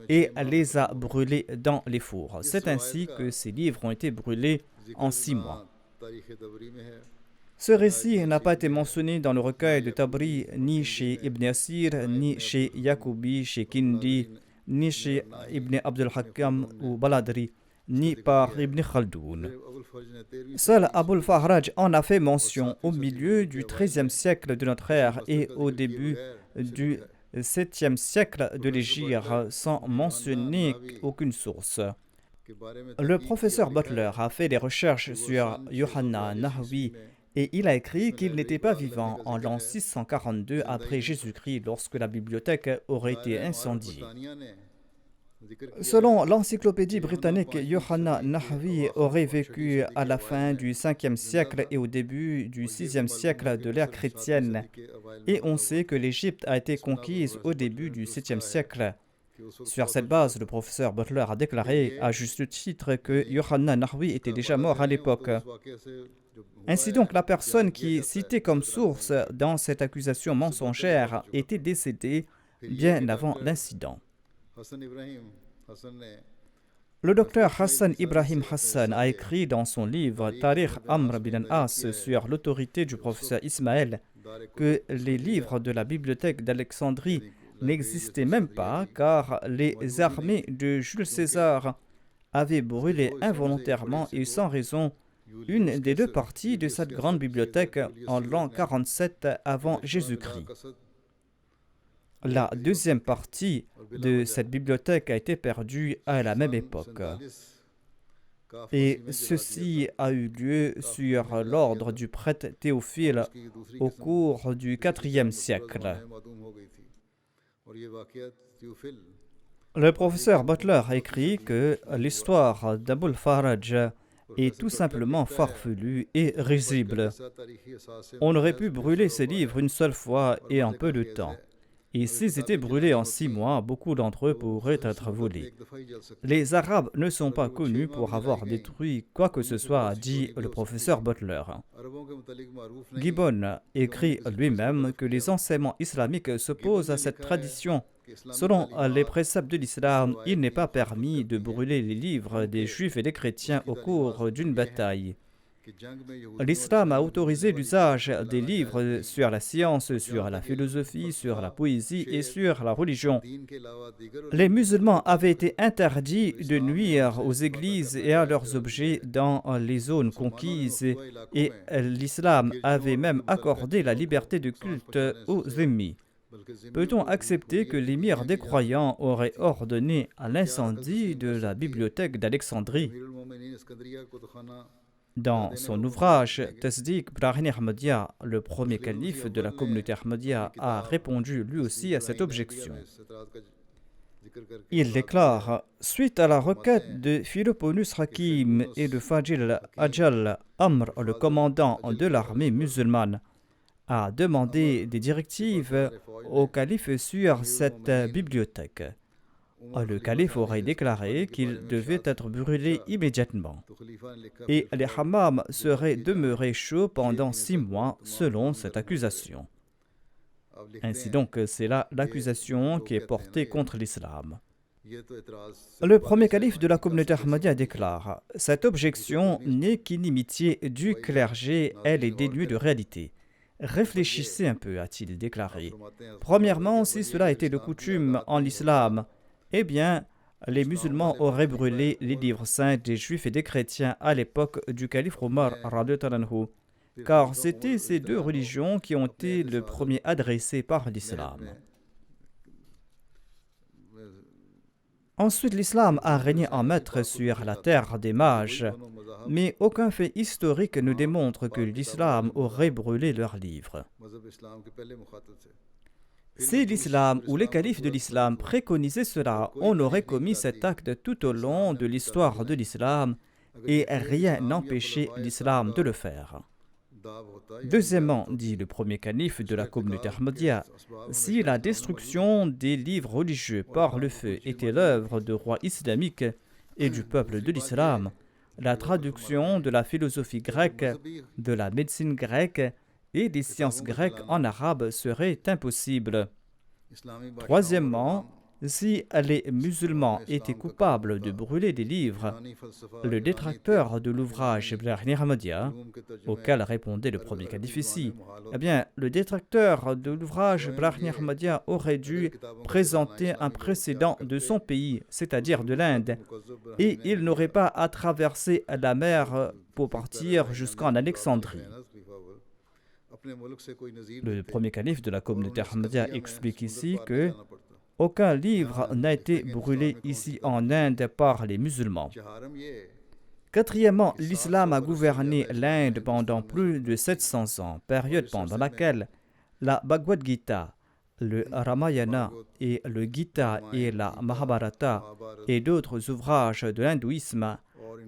et les a brûlés dans les fours. C'est ainsi que ces livres ont été brûlés en 6 mois. Ce récit n'a pas été mentionné dans le recueil de Tabri, ni chez Ibn Asir, ni chez Yaqoubi, chez Kindi, ni chez Ibn Abdul Hakam ou Baladri, ni par Ibn Khaldoun. Seul Abul Fahraj en a fait mention au milieu du XIIIe siècle de notre ère et au début du 7e siècle de l'Hégire, sans mentionner aucune source. Le professeur Butler a fait des recherches sur Yohanna an-Nahwi et il a écrit qu'il n'était pas vivant en l'an 642 après Jésus-Christ lorsque la bibliothèque aurait été incendiée. Selon l'encyclopédie britannique, Yohanna an-Nahwi aurait vécu à la fin du 5e siècle et au début du 6e siècle de l'ère chrétienne, et on sait que l'Égypte a été conquise au début du 7e siècle. Sur cette base, le professeur Butler a déclaré à juste titre que Yohanna an-Nahwi était déjà mort à l'époque. Ainsi donc, la personne qui est citée comme source dans cette accusation mensongère était décédée bien avant l'incident. Le docteur Hassan Ibrahim Hassan a écrit dans son livre Tarikh Amr bin al-As sur l'autorité du professeur Ismaël que les livres de la bibliothèque d'Alexandrie n'existaient même pas car les armées de Jules César avaient brûlé involontairement et sans raison une des 2 parties de cette grande bibliothèque en l'an 47 avant Jésus-Christ. La 2e partie de cette bibliothèque a été perdue à la même époque. Et ceci a eu lieu sur l'ordre du prêtre Théophile au cours du 4e siècle. Le professeur Butler a écrit que l'histoire d'Abul Faraj est tout simplement farfelue et risible. On aurait pu brûler ces livres une seule fois et en peu de temps. Et s'ils étaient brûlés en 6 mois, beaucoup d'entre eux pourraient être volés. Les Arabes ne sont pas connus pour avoir détruit quoi que ce soit, dit le professeur Butler. Gibbon écrit lui-même que les enseignements islamiques s'opposent à cette tradition. Selon les préceptes de l'islam, il n'est pas permis de brûler les livres des juifs et des chrétiens au cours d'une bataille. L'islam a autorisé l'usage des livres sur la science, sur la philosophie, sur la poésie et sur la religion. Les musulmans avaient été interdits de nuire aux églises et à leurs objets dans les zones conquises et l'islam avait même accordé la liberté de culte aux zimmis. Peut-on accepter que l'émir des croyants aurait ordonné l'incendie de la bibliothèque d'Alexandrie? Dans son ouvrage Tasdiq Brahini Ahmadiyya, le premier calife de la communauté Ahmadiyya a répondu lui aussi à cette objection. Il déclare « Suite à la requête de Philoponus Hakim et de Fajil Ajal, Amr, le commandant de l'armée musulmane, a demandé des directives au calife sur cette bibliothèque. Le calife aurait déclaré qu'il devait être brûlé immédiatement et les hammams seraient demeurés chauds pendant 6 mois selon cette accusation. Ainsi donc, c'est là l'accusation qui est portée contre l'islam. Le premier calife de la communauté Ahmadiyya déclare « Cette objection n'est qu'inimitié du clergé, elle est dénuée de réalité. Réfléchissez un peu, a-t-il déclaré. Premièrement, si cela était de coutume en islam, eh bien, les musulmans auraient brûlé les livres saints des juifs et des chrétiens à l'époque du calife Omar, car c'était ces deux religions qui ont été le premier adressées par l'islam. Ensuite, l'islam a régné en maître sur la terre des mages, mais aucun fait historique ne démontre que l'islam aurait brûlé leurs livres. Si l'islam ou les califes de l'islam préconisaient cela, on aurait commis cet acte tout au long de l'histoire de l'islam et rien n'empêchait l'islam de le faire. Deuxièmement, dit le premier calife de la communauté Ahmadiyya, si la destruction des livres religieux par le feu était l'œuvre de rois islamiques et du peuple de l'islam, la traduction de la philosophie grecque, de la médecine grecque et des sciences grecques en arabe serait impossible. Troisièmement, si les musulmans étaient coupables de brûler des livres, le détracteur de l'ouvrage Brahni Ahmadiyya, auquel répondait le premier calife ici, eh bien, le détracteur de l'ouvrage Brahni Ahmadiyya aurait dû présenter un précédent de son pays, c'est-à-dire de l'Inde, et il n'aurait pas à traverser la mer pour partir jusqu'en Alexandrie. Le premier calife de la communauté Ahmadiyya explique ici que aucun livre n'a été brûlé ici en Inde par les musulmans. Quatrièmement, l'islam a gouverné l'Inde pendant plus de 700 ans, période pendant laquelle la Bhagavad Gita, le Ramayana et le Gita et la Mahabharata et d'autres ouvrages de l'hindouisme,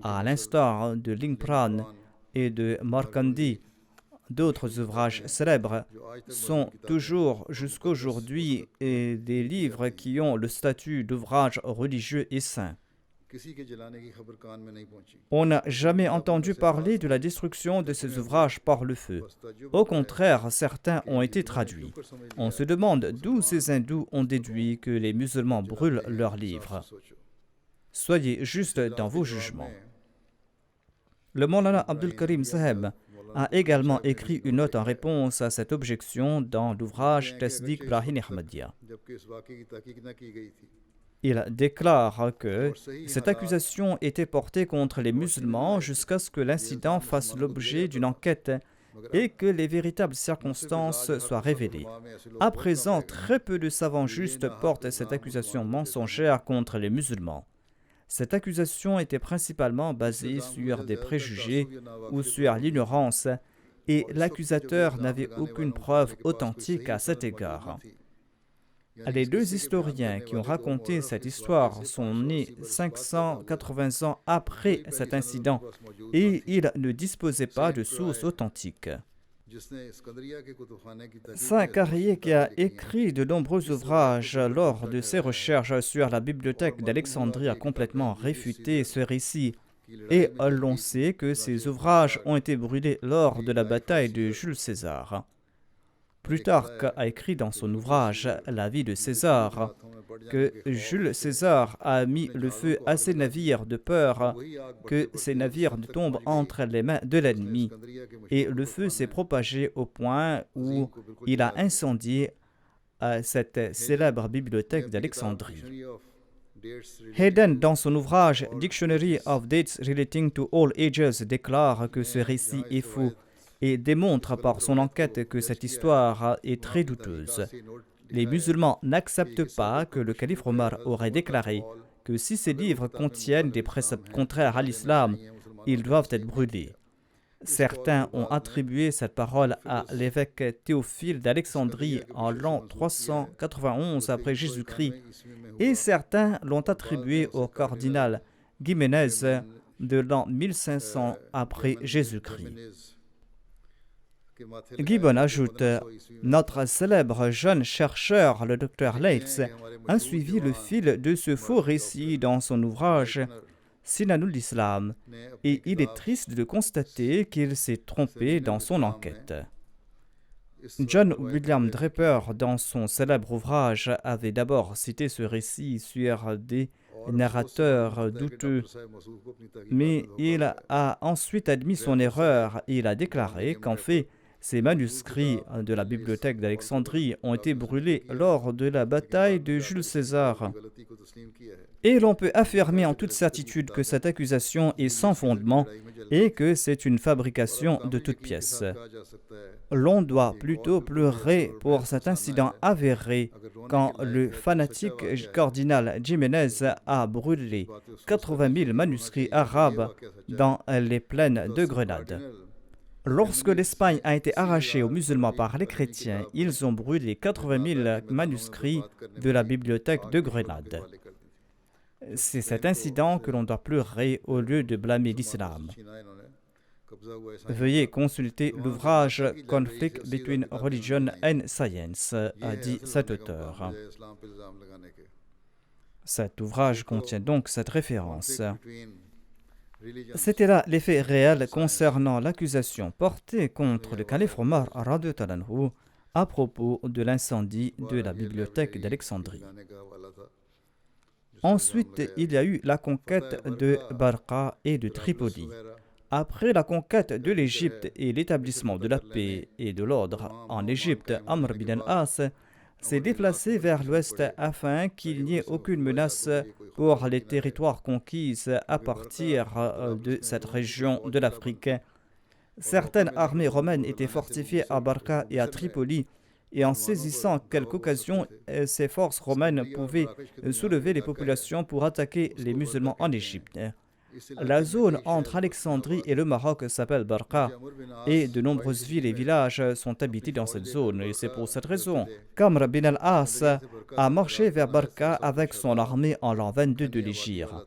à l'instar de Lingpran et de Markandi, d'autres ouvrages célèbres, sont toujours jusqu'aujourd'hui des livres qui ont le statut d'ouvrages religieux et saints. On n'a jamais entendu parler de la destruction de ces ouvrages par le feu. Au contraire, certains ont été traduits. On se demande d'où ces hindous ont déduit que les musulmans brûlent leurs livres. Soyez juste dans vos jugements. Le Maulana Abdul Karim Saheb a également écrit une note en réponse à cette objection dans l'ouvrage Tasdiq Brahni Ahmadiyya. Il déclare que cette accusation était portée contre les musulmans jusqu'à ce que l'incident fasse l'objet d'une enquête et que les véritables circonstances soient révélées. À présent, très peu de savants justes portent cette accusation mensongère contre les musulmans. Cette accusation était principalement basée sur des préjugés ou sur l'ignorance, et l'accusateur n'avait aucune preuve authentique à cet égard. Les deux historiens qui ont raconté cette histoire sont nés 580 ans après cet incident et ils ne disposaient pas de sources authentiques. Saint-Carrier, qui a écrit de nombreux ouvrages lors de ses recherches sur la bibliothèque d'Alexandrie, a complètement réfuté ce récit. Et l'on sait que ces ouvrages ont été brûlés lors de la bataille de Jules César. Plutarque a écrit dans son ouvrage « La vie de César » que Jules César a mis le feu à ses navires de peur que ces navires ne tombent entre les mains de l'ennemi. Et le feu s'est propagé au point où il a incendié cette célèbre bibliothèque d'Alexandrie. Hayden, dans son ouvrage « Dictionary of Dates Relating to All Ages », déclare que ce récit est faux et démontre par son enquête que cette histoire est très douteuse. Les musulmans n'acceptent pas que le calife Omar aurait déclaré que si ces livres contiennent des préceptes contraires à l'islam, ils doivent être brûlés. Certains ont attribué cette parole à l'évêque Théophile d'Alexandrie en l'an 391 après Jésus-Christ et certains l'ont attribué au cardinal Ximénez de l'an 1500 après Jésus-Christ. Gibbon ajoute « Notre célèbre jeune chercheur, le Dr Leitz, a suivi le fil de ce faux récit dans son ouvrage Sinanul Islam et il est triste de constater qu'il s'est trompé dans son enquête. » John William Draper, dans son célèbre ouvrage, avait d'abord cité ce récit sur des narrateurs douteux, mais il a ensuite admis son erreur et il a déclaré qu'en fait, ces manuscrits de la bibliothèque d'Alexandrie ont été brûlés lors de la bataille de Jules César. Et l'on peut affirmer en toute certitude que cette accusation est sans fondement et que c'est une fabrication de toutes pièces. L'on doit plutôt pleurer pour cet incident avéré quand le fanatique cardinal Jiménez a brûlé 80 000 manuscrits arabes dans les plaines de Grenade. Lorsque l'Espagne a été arrachée aux musulmans par les chrétiens, ils ont brûlé 80 000 manuscrits de la bibliothèque de Grenade. C'est cet incident que l'on doit pleurer au lieu de blâmer l'islam. Veuillez consulter l'ouvrage Conflict Between Religion and Science, a dit cet auteur. Cet ouvrage contient donc cette référence. C'était là les faits réels concernant l'accusation portée contre le calife Omar radhiyallahu anhu à propos de l'incendie de la bibliothèque d'Alexandrie. Ensuite, il y a eu la conquête de Barqa et de Tripoli. Après la conquête de l'Égypte et l'établissement de la paix et de l'ordre en Égypte, Amr bin al-As s'est déplacé vers l'ouest afin qu'il n'y ait aucune menace pour les territoires conquis à partir de cette région de l'Afrique. Certaines armées romaines étaient fortifiées à Barqa et à Tripoli, et en saisissant quelque occasion, ces forces romaines pouvaient soulever les populations pour attaquer les musulmans en Égypte. La zone entre Alexandrie et le Maroc s'appelle Barqa et de nombreuses villes et villages sont habités dans cette zone. Et c'est pour cette raison qu'Amr bin al-As a marché vers Barqa avec son armée en l'an 22 de l'Hégire.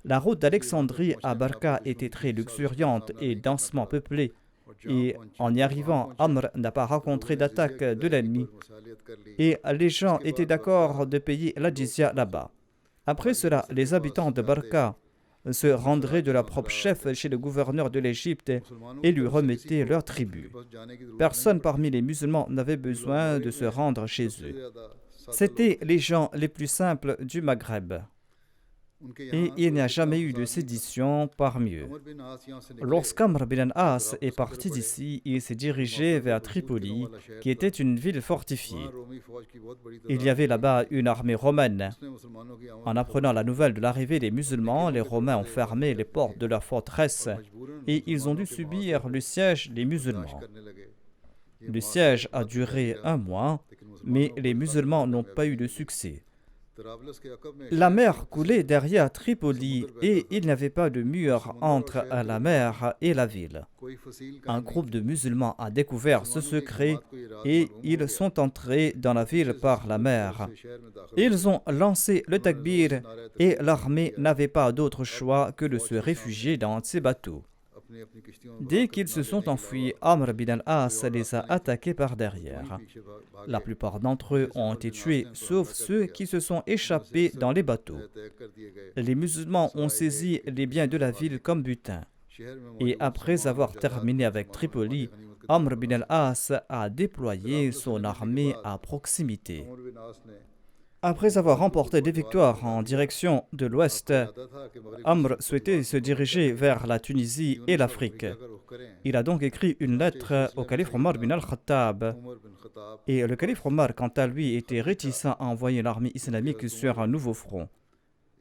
La route d'Alexandrie à Barqa était très luxuriante et densement peuplée. Et en y arrivant, Amr n'a pas rencontré d'attaque de l'ennemi. Et les gens étaient d'accord de payer la jizya là-bas. Après cela, les habitants de Barqa se rendraient de leur propre chef chez le gouverneur de l'Égypte et lui remettaient leur tribut. Personne parmi les musulmans n'avait besoin de se rendre chez eux. C'étaient les gens les plus simples du Maghreb. Et il n'y a jamais eu de sédition parmi eux. Lorsqu'Amr bin al-As est parti d'ici, il s'est dirigé vers Tripoli, qui était une ville fortifiée. Il y avait là-bas une armée romaine. En apprenant la nouvelle de l'arrivée des musulmans, les Romains ont fermé les portes de leur forteresse et ils ont dû subir le siège des musulmans. Le siège a duré 1 mois, mais les musulmans n'ont pas eu de succès. La mer coulait derrière Tripoli et il n'y avait pas de mur entre la mer et la ville. Un groupe de musulmans a découvert ce secret et ils sont entrés dans la ville par la mer. Ils ont lancé le takbir et l'armée n'avait pas d'autre choix que de se réfugier dans ces bateaux. Dès qu'ils se sont enfuis, Amr bin al-As les a attaqués par derrière. La plupart d'entre eux ont été tués, sauf ceux qui se sont échappés dans les bateaux. Les musulmans ont saisi les biens de la ville comme butin. Et après avoir terminé avec Tripoli, Amr bin al-As a déployé son armée à proximité. Après avoir remporté des victoires en direction de l'ouest, Amr souhaitait se diriger vers la Tunisie et l'Afrique. Il a donc écrit une lettre au calife Omar bin al-Khattab. Et le calife Omar, quant à lui, était réticent à envoyer l'armée islamique sur un nouveau front.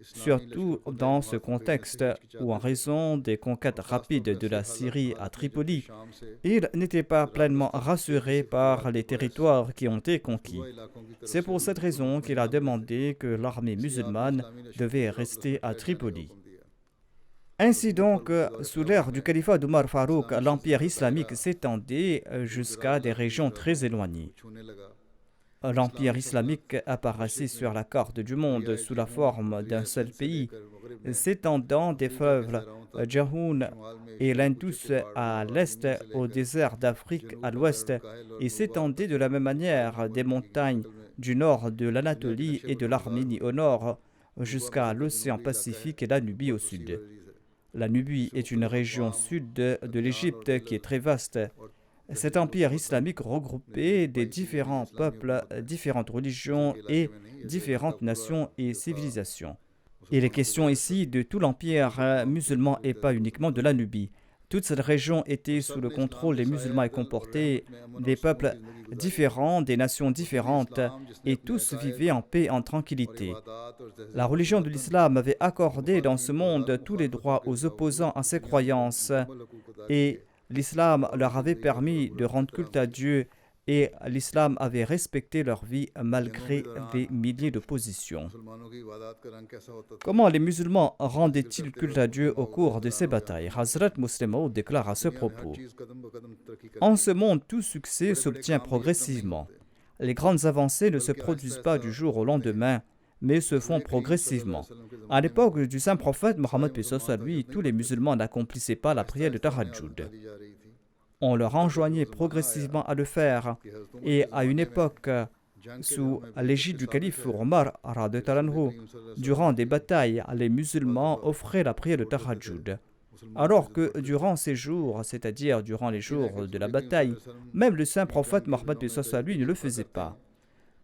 Surtout dans ce contexte où, en raison des conquêtes rapides de la Syrie à Tripoli, il n'était pas pleinement rassuré par les territoires qui ont été conquis. C'est pour cette raison qu'il a demandé que l'armée musulmane devait rester à Tripoli. Ainsi donc, sous l'ère du califat d'Omar Farouk, l'empire islamique s'étendait jusqu'à des régions très éloignées. L'empire islamique apparaissait sur la carte du monde sous la forme d'un seul pays, s'étendant des fleuves Jahoun et l'Indus à l'est au désert d'Afrique à l'ouest et s'étendait de la même manière des montagnes du nord de l'Anatolie et de l'Arménie au nord jusqu'à l'océan Pacifique et la Nubie au sud. La Nubie est une région sud de l'Égypte qui est très vaste. cet empire islamique regroupait des différents peuples, différentes religions et différentes nations et civilisations. Il est question ici de tout l'empire musulman et pas uniquement de la Nubie. Toute cette région était sous le contrôle des musulmans et comportait des peuples différents, des nations différentes, et tous vivaient en paix, en tranquillité. La religion de l'islam avait accordé dans ce monde tous les droits aux opposants à ces croyances, et l'islam leur avait permis de rendre culte à Dieu, et l'islam avait respecté leur vie malgré des milliers d'oppositions. Comment les musulmans rendaient-ils culte à Dieu au cours de ces batailles? Hazrat Muslim Maud déclare à ce propos: en ce monde, tout succès s'obtient progressivement. Les grandes avancées ne se produisent pas du jour au lendemain, mais se font progressivement. À l'époque du saint prophète Mohammed à lui, tous les musulmans n'accomplissaient pas la prière de Tahajjud. On leur enjoignait progressivement à le faire, et à une époque, sous l'égide du calife Omar, durant des batailles, les musulmans offraient la prière de Tahajjud. Alors que durant ces jours, c'est-à-dire durant les jours de la bataille, même le saint prophète Mohammed lui ne le faisait pas.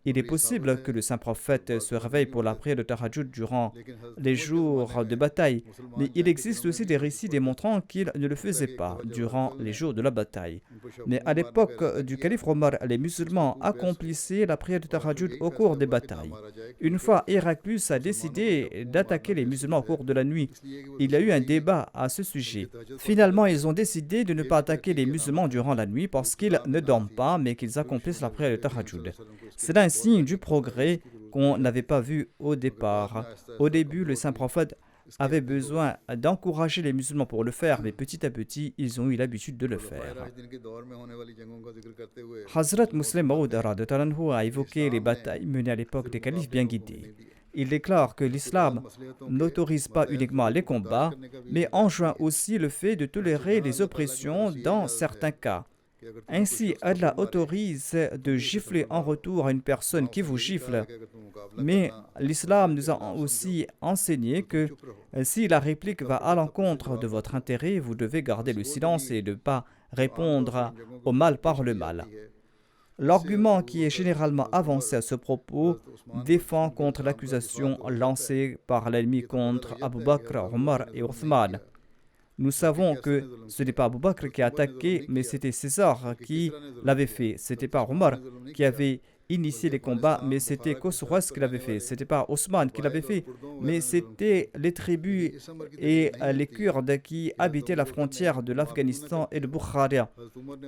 Il est possible que le saint prophète se réveille pour la prière de Tahajjud durant les jours de bataille, mais il existe aussi des récits démontrant qu'il ne le faisait pas durant les jours de la bataille. Mais à l'époque du calife Omar, les musulmans accomplissaient la prière de Tahajjud au cours des batailles. Une fois, Héraclius a décidé d'attaquer les musulmans au cours de la nuit. Il y a eu un débat à ce sujet. Finalement, ils ont décidé de ne pas attaquer les musulmans durant la nuit parce qu'ils ne dorment pas, mais qu'ils accomplissent la prière de Tahajjud. C'est un signe du progrès qu'on n'avait pas vu au départ. Au début, le saint prophète avait besoin d'encourager les musulmans pour le faire, mais petit à petit, ils ont eu l'habitude de le faire. Hazrat Muslim Maud a évoqué les batailles menées à l'époque des califes bien guidés. Il déclare que l'islam n'autorise pas uniquement les combats, mais enjoint aussi le fait de tolérer les oppressions dans certains cas. Ainsi, Allah autorise de gifler en retour à une personne qui vous gifle. Mais l'islam nous a aussi enseigné que si la réplique va à l'encontre de votre intérêt, vous devez garder le silence et ne pas répondre au mal par le mal. L'argument qui est généralement avancé à ce propos défend contre l'accusation lancée par l'ennemi contre Abu Bakr, Omar et Othman. Nous savons que ce n'est pas Abu Bakr qui a attaqué, mais c'était César qui l'avait fait. Ce n'était pas Omar qui avait initié les combats, mais c'était Khosroes qui l'avait fait. Ce n'était pas Osman qui l'avait fait, mais c'était les tribus et les Kurdes qui habitaient la frontière de l'Afghanistan et de Bukharia.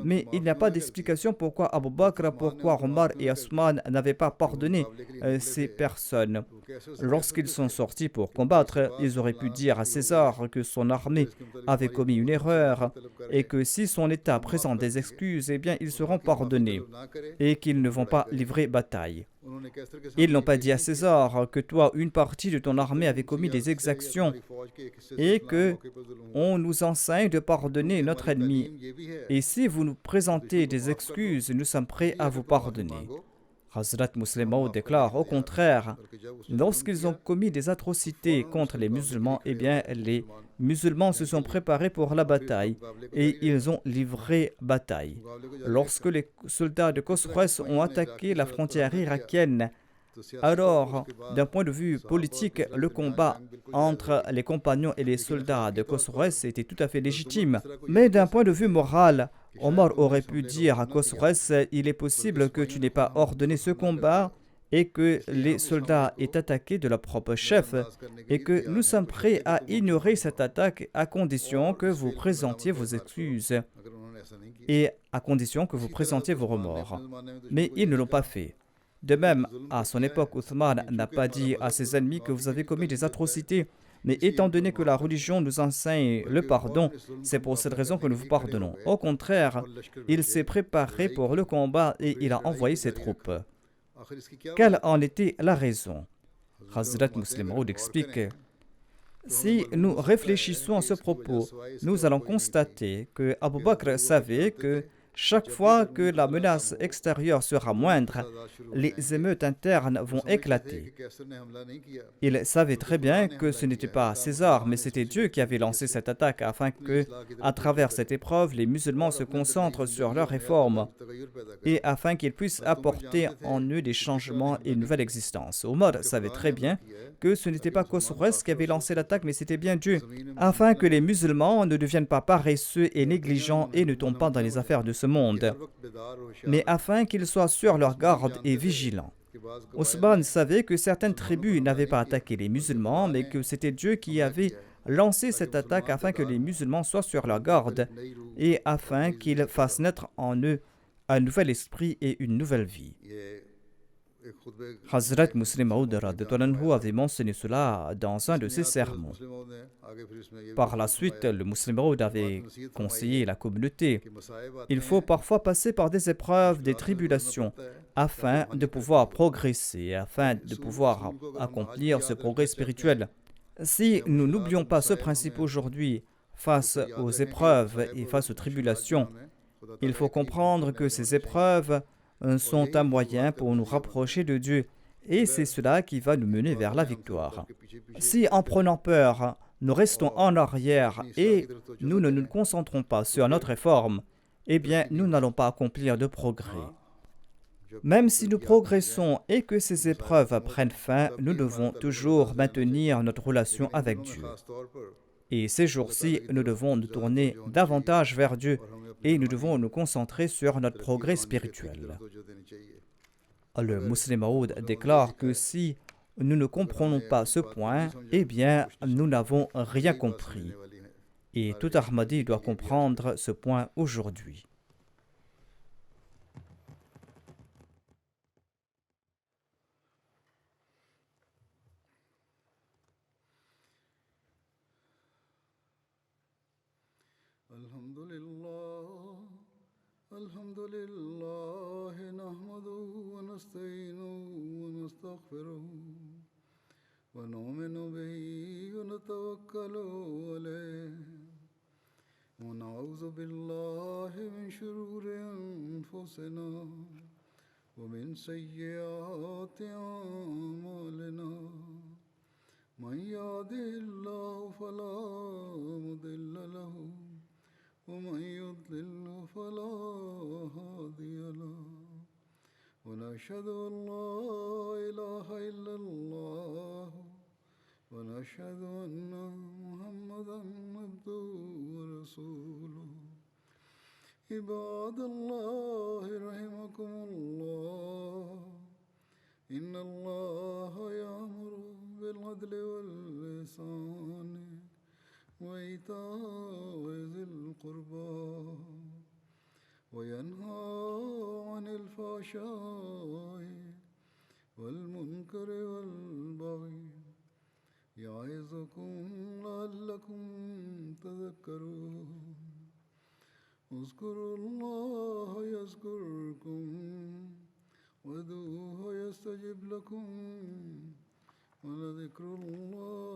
Mais il n'y a pas d'explication pourquoi Abu Bakr, pourquoi Omar et Osman n'avaient pas pardonné ces personnes. Lorsqu'ils sont sortis pour combattre, ils auraient pu dire à César que son armée avait commis une erreur et que si son État présente des excuses, eh bien ils seront pardonnés et qu'ils ne vont pas livrer bataille. Ils n'ont pas dit à César que toi, une partie de ton armée avait commis des exactions et que on nous enseigne de pardonner notre ennemi. Et si vous nous présentez des excuses, nous sommes prêts à vous pardonner. Hazrat Muslim Maud déclare au contraire, lorsqu'ils ont commis des atrocités contre les musulmans, eh bien les musulmans se sont préparés pour la bataille et ils ont livré bataille. Lorsque les soldats de Khosroes ont attaqué la frontière irakienne, alors, d'un point de vue politique, le combat entre les compagnons et les soldats de Khosroes était tout à fait légitime. Mais d'un point de vue moral, Omar aurait pu dire à Khosroes, il est possible que tu n'aies pas ordonné ce combat et que les soldats aient attaqué de leur propre chef et que nous sommes prêts à ignorer cette attaque à condition que vous présentiez vos excuses et à condition que vous présentiez vos remords. Mais ils ne l'ont pas fait. De même, à son époque, Othman n'a pas dit à ses ennemis que vous avez commis des atrocités, mais étant donné que la religion nous enseigne le pardon, c'est pour cette raison que nous vous pardonnons. Au contraire, il s'est préparé pour le combat et il a envoyé ses troupes. Quelle en était la raison? Hazrat Muslim Maud explique: si nous réfléchissons à ce propos, nous allons constater que Abu Bakr savait que Chaque fois que la menace extérieure sera moindre, les émeutes internes vont éclater. Ils savaient très bien que ce n'était pas César, mais c'était Dieu qui avait lancé cette attaque afin que, à travers cette épreuve, les musulmans se concentrent sur leurs réformes et afin qu'ils puissent apporter en eux des changements et une nouvelle existence. Omar savait très bien que ce n'était pas Khosroes qui avait lancé l'attaque, mais c'était bien Dieu, afin que les musulmans ne deviennent pas paresseux et négligents et ne tombent pas dans les affaires de ce monde, mais afin qu'ils soient sur leur garde et vigilants. Osman savait que certaines tribus n'avaient pas attaqué les musulmans, mais que c'était Dieu qui avait lancé cette attaque afin que les musulmans soient sur leur garde et afin qu'ils fassent naître en eux un nouvel esprit et une nouvelle vie. Hazrat Muslim Maud avait mentionné cela dans un de ses sermons. Par la suite, le Muslim Maud avait conseillé la communauté. Il faut parfois passer par des épreuves, des tribulations, afin de pouvoir progresser, afin de pouvoir accomplir ce progrès spirituel. Si nous n'oublions pas ce principe aujourd'hui, face aux épreuves et face aux tribulations, il faut comprendre que ces épreuves sont un moyen pour nous rapprocher de Dieu et c'est cela qui va nous mener vers la victoire. Si en prenant peur, nous restons en arrière et nous ne nous concentrons pas sur notre réforme, eh bien nous n'allons pas accomplir de progrès. Même si nous progressons et que ces épreuves prennent fin, nous devons toujours maintenir notre relation avec Dieu. Et ces jours-ci, nous devons nous tourner davantage vers Dieu et nous devons nous concentrer sur notre progrès spirituel. Le Muslim Maud déclare que si nous ne comprenons pas ce point, eh bien, nous n'avons rien compris. Et tout Ahmadi doit comprendre ce point aujourd'hui. الحمد لله نحمده ونستعينه ونستغفره ونؤمن به ونتوكل عليه ونعوذ بالله من شرور أنفسنا ومن سيئات أعمالنا من يهده الله فلا مضل له ومن يضلل فلا هادي له ونشهد أن لا إله إلا الله ونشهد أن محمدا عبده ورسوله عباد الله رحمكم الله إن الله يأمر بالعدل والإحسان وإيتاء ذي القربى وينهى عن الفحشاء والمنكر والبغي يعظكم لعلكم تذكرون اذكروا الله يذكركم وادعوه يستجب لكم ولذكر الله